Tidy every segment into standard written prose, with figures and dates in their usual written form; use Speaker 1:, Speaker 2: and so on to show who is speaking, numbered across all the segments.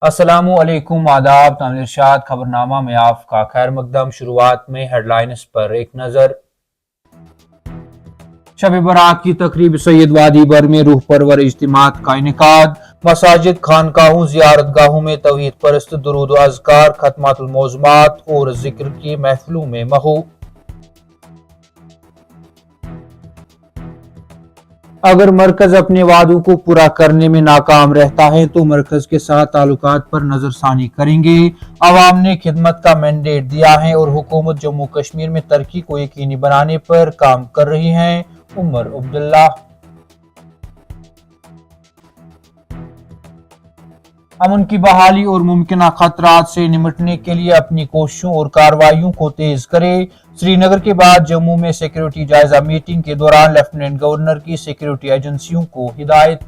Speaker 1: السلام علیکم، آداب، تعمیر ارشاد خبرنامہ میں آپ کا خیر مقدم۔ شروعات میں ہیڈ لائنز پر ایک نظر۔ شب برات کی تقریب سید وادی بر میں روح پرور اجتماعات کا انعقاد۔ مساجد، خانقاہوں، زیارت گاہوں میں توحید پرست درود و اذکار، ختمات الموضوعات اور ذکر کی محفلوں میں مہو۔ اگر مرکز اپنے وعدوں کو پورا کرنے میں ناکام رہتا ہے تو مرکز کے ساتھ تعلقات پر نظر ثانی کریں گے۔ عوام نے خدمت کا مینڈیٹ دیا ہے اور حکومت جموں کشمیر میں ترقی کو یقینی بنانے پر کام کر رہی ہے: عمر عبداللہ۔ امن کی بحالی اور ممکنہ خطرات سے نمٹنے کے لیے اپنی کوششوں اور کارروائیوں کو تیز کرے۔ سری نگر کے بعد جموں میں سیکیورٹی جائزہ میٹنگ کے دوران لیفٹیننٹ گورنر کی سیکیورٹی ایجنسیوں کو ہدایت۔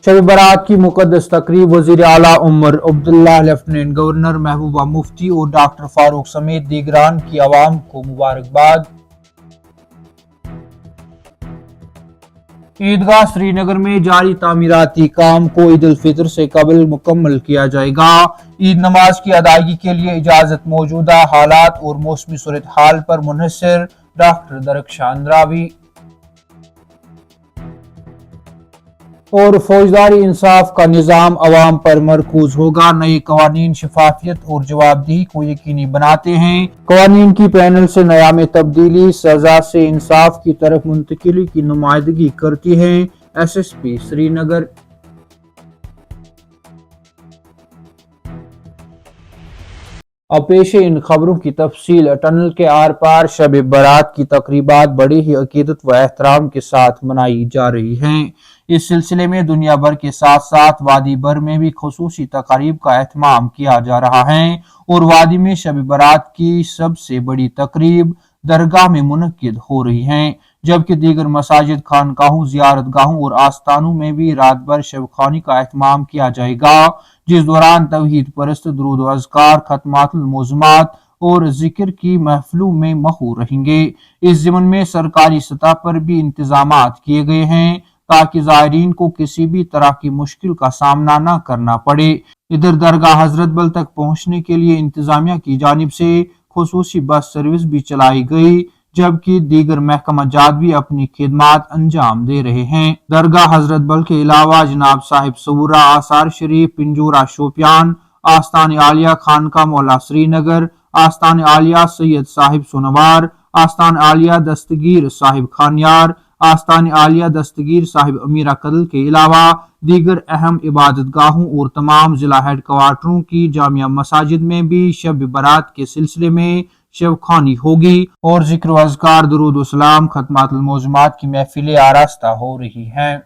Speaker 1: شب برات کی مقدس تقریب وزیر اعلیٰ عمر عبداللہ، لیفٹیننٹ گورنر محبوبہ مفتی اور ڈاکٹر فاروق سمیت دیگران کی عوام کو مبارکباد۔ عیدگاہ سری نگر میں جاری تعمیراتی کام کو عید الفطر سے قبل مکمل کیا جائے گا۔ عید نماز کی ادائیگی کے لیے اجازت موجودہ حالات اور موسمی صورتحال پر منحصر: ڈاکٹر درخشان راوی۔ اور فوجداری انصاف کا نظام عوام پر مرکوز ہوگا۔ نئے قوانین شفافیت اور جواب دہی کو یقینی بناتے ہیں۔ قوانین کی پینل سے نیا میں تبدیلی سزا سے انصاف کی طرف منتقلی کی نمائندگی کرتی ہے: ایس ایس پی سری نگر۔ اب پیش ہے ان خبروں کی تفصیل۔ ٹنل کے آر پار شب برات کی تقریبات بڑی ہی عقیدت و احترام کے ساتھ منائی جا رہی ہیں۔ اس سلسلے میں دنیا بھر کے ساتھ ساتھ وادی بر میں بھی خصوصی تقاریب کا اہتمام کیا جا رہا ہے اور وادی میں شب برات کی سب سے بڑی تقریب درگاہ میں منعقد ہو رہی ہیں، جبکہ دیگر مساجد، خانقاہوں، زیارت گاہوں اور آستانوں میں بھی رات بھر شب خوانی کا اہتمام کیا جائے گا، جس دوران توحید پرست درود و اذکار، ختمات الموضوعات اور ذکر کی محفلوں میں مہو رہیں گے۔ اس ضمن میں سرکاری سطح پر بھی انتظامات کیے گئے ہیں تاکہ زائرین کو کسی بھی طرح کی مشکل کا سامنا نہ کرنا پڑے۔ ادھر درگاہ حضرت بل تک پہنچنے کے لیے انتظامیہ کی جانب سے خصوصی بس سروس بھی چلائی گئی، جبکہ دیگر محکمہ جات بھی اپنی خدمات انجام دے رہے ہیں۔ درگاہ حضرت بل کے علاوہ جناب صاحب صورہ آثار شریف، پنجورہ شوپیان، آستان عالیہ خانقاہ مولا سری نگر، آستان عالیہ سید صاحب سونوار، آستان عالیہ دستگیر صاحب خانیار، آستان عالیہ دستگیر صاحب امیرہ کدل کے علاوہ دیگر اہم عبادت گاہوں اور تمام ضلع ہیڈ کوارٹروں کی جامع مساجد میں بھی شب برات کے سلسلے میں شب خوانی ہوگی اور ذکر و اذکار، درود و سلام، ختمات الموضوعات کی محفلیں آراستہ ہو رہی ہیں۔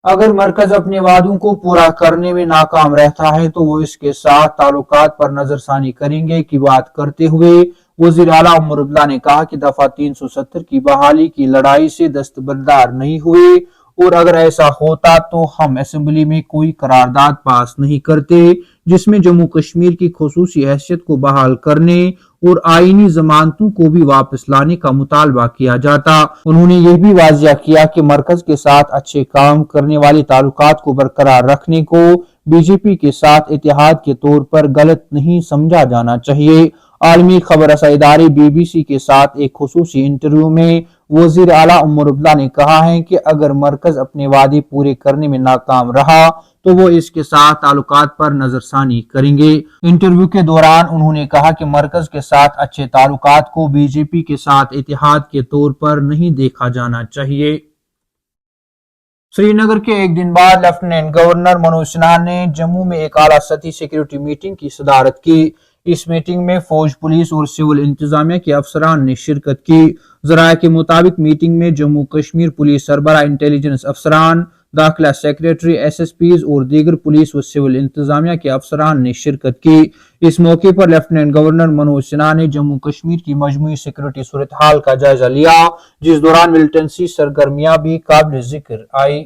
Speaker 1: اگر مرکز اپنے وعدوں کو پورا کرنے میں ناکام رہتا ہے تو وہ اس کے ساتھ تعلقات پر نظر ثانی کریں گے کی بات کرتے ہوئے وزیر اعلیٰ عمر عبداللہ نے کہا کہ دفعہ 370 کی بحالی کی لڑائی سے دستبردار نہیں ہوئے اور اگر ایسا ہوتا تو ہم اسمبلی میں کوئی قرارداد پاس نہیں کرتے جس میں جموں کشمیر کی خصوصی حیثیت کو بحال کرنے اور آئینی ضمانتوں کو بھی واپس لانے کا مطالبہ کیا جاتا۔ انہوں نے یہ بھی واضح کیا کہ مرکز کے ساتھ اچھے کام کرنے والے تعلقات کو برقرار رکھنے کو بی جے پی کے ساتھ اتحاد کے طور پر غلط نہیں سمجھا جانا چاہیے۔ عالمی خبر رساں ادارے بی بی سی کے ساتھ ایک خصوصی انٹرویو میں وزیر اعلیٰ عمر عبداللہ نے کہا ہے کہ اگر مرکز اپنے وعدے پورے کرنے میں ناکام رہا تو وہ اس کے ساتھ تعلقات پر نظر ثانی کریں گے۔ انٹرویو کے دوران انہوں نے کہا کہ مرکز کے ساتھ اچھے تعلقات کو بی جے پی کے ساتھ اتحاد کے طور پر نہیں دیکھا جانا چاہیے۔ سری نگر کے ایک دن بعد لیفٹیننٹ گورنر منوج سنہا نے جموں میں ایک اعلیٰ سطحی سیکیورٹی میٹنگ کی صدارت کی۔ اس میٹنگ میں فوج، پولیس اور سول انتظامیہ کے افسران نے شرکت کی۔ ذرائع کے مطابق میٹنگ میں جموں کشمیر پولیس سربراہ، انٹیلیجنس افسران، داخلہ سیکریٹری، ایس ایس پیز اور دیگر پولیس و سول انتظامیہ کے افسران نے شرکت کی۔ اس موقع پر لیفٹیننٹ گورنر منوج سنہا نے جموں کشمیر کی مجموعی سیکورٹی صورتحال کا جائزہ لیا، جس دوران ملٹنسی سرگرمیاں بھی قابل ذکر آئی۔